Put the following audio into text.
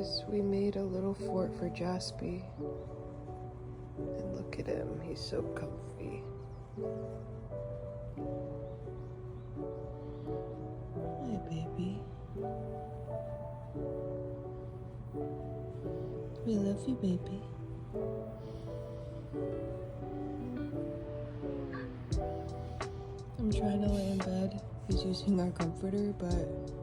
guys, we made a little fort for Jaspy. And look at him, he's so comfy. Hi, baby. We love you, baby. I'm trying to lay in bed. He's using our comforter, but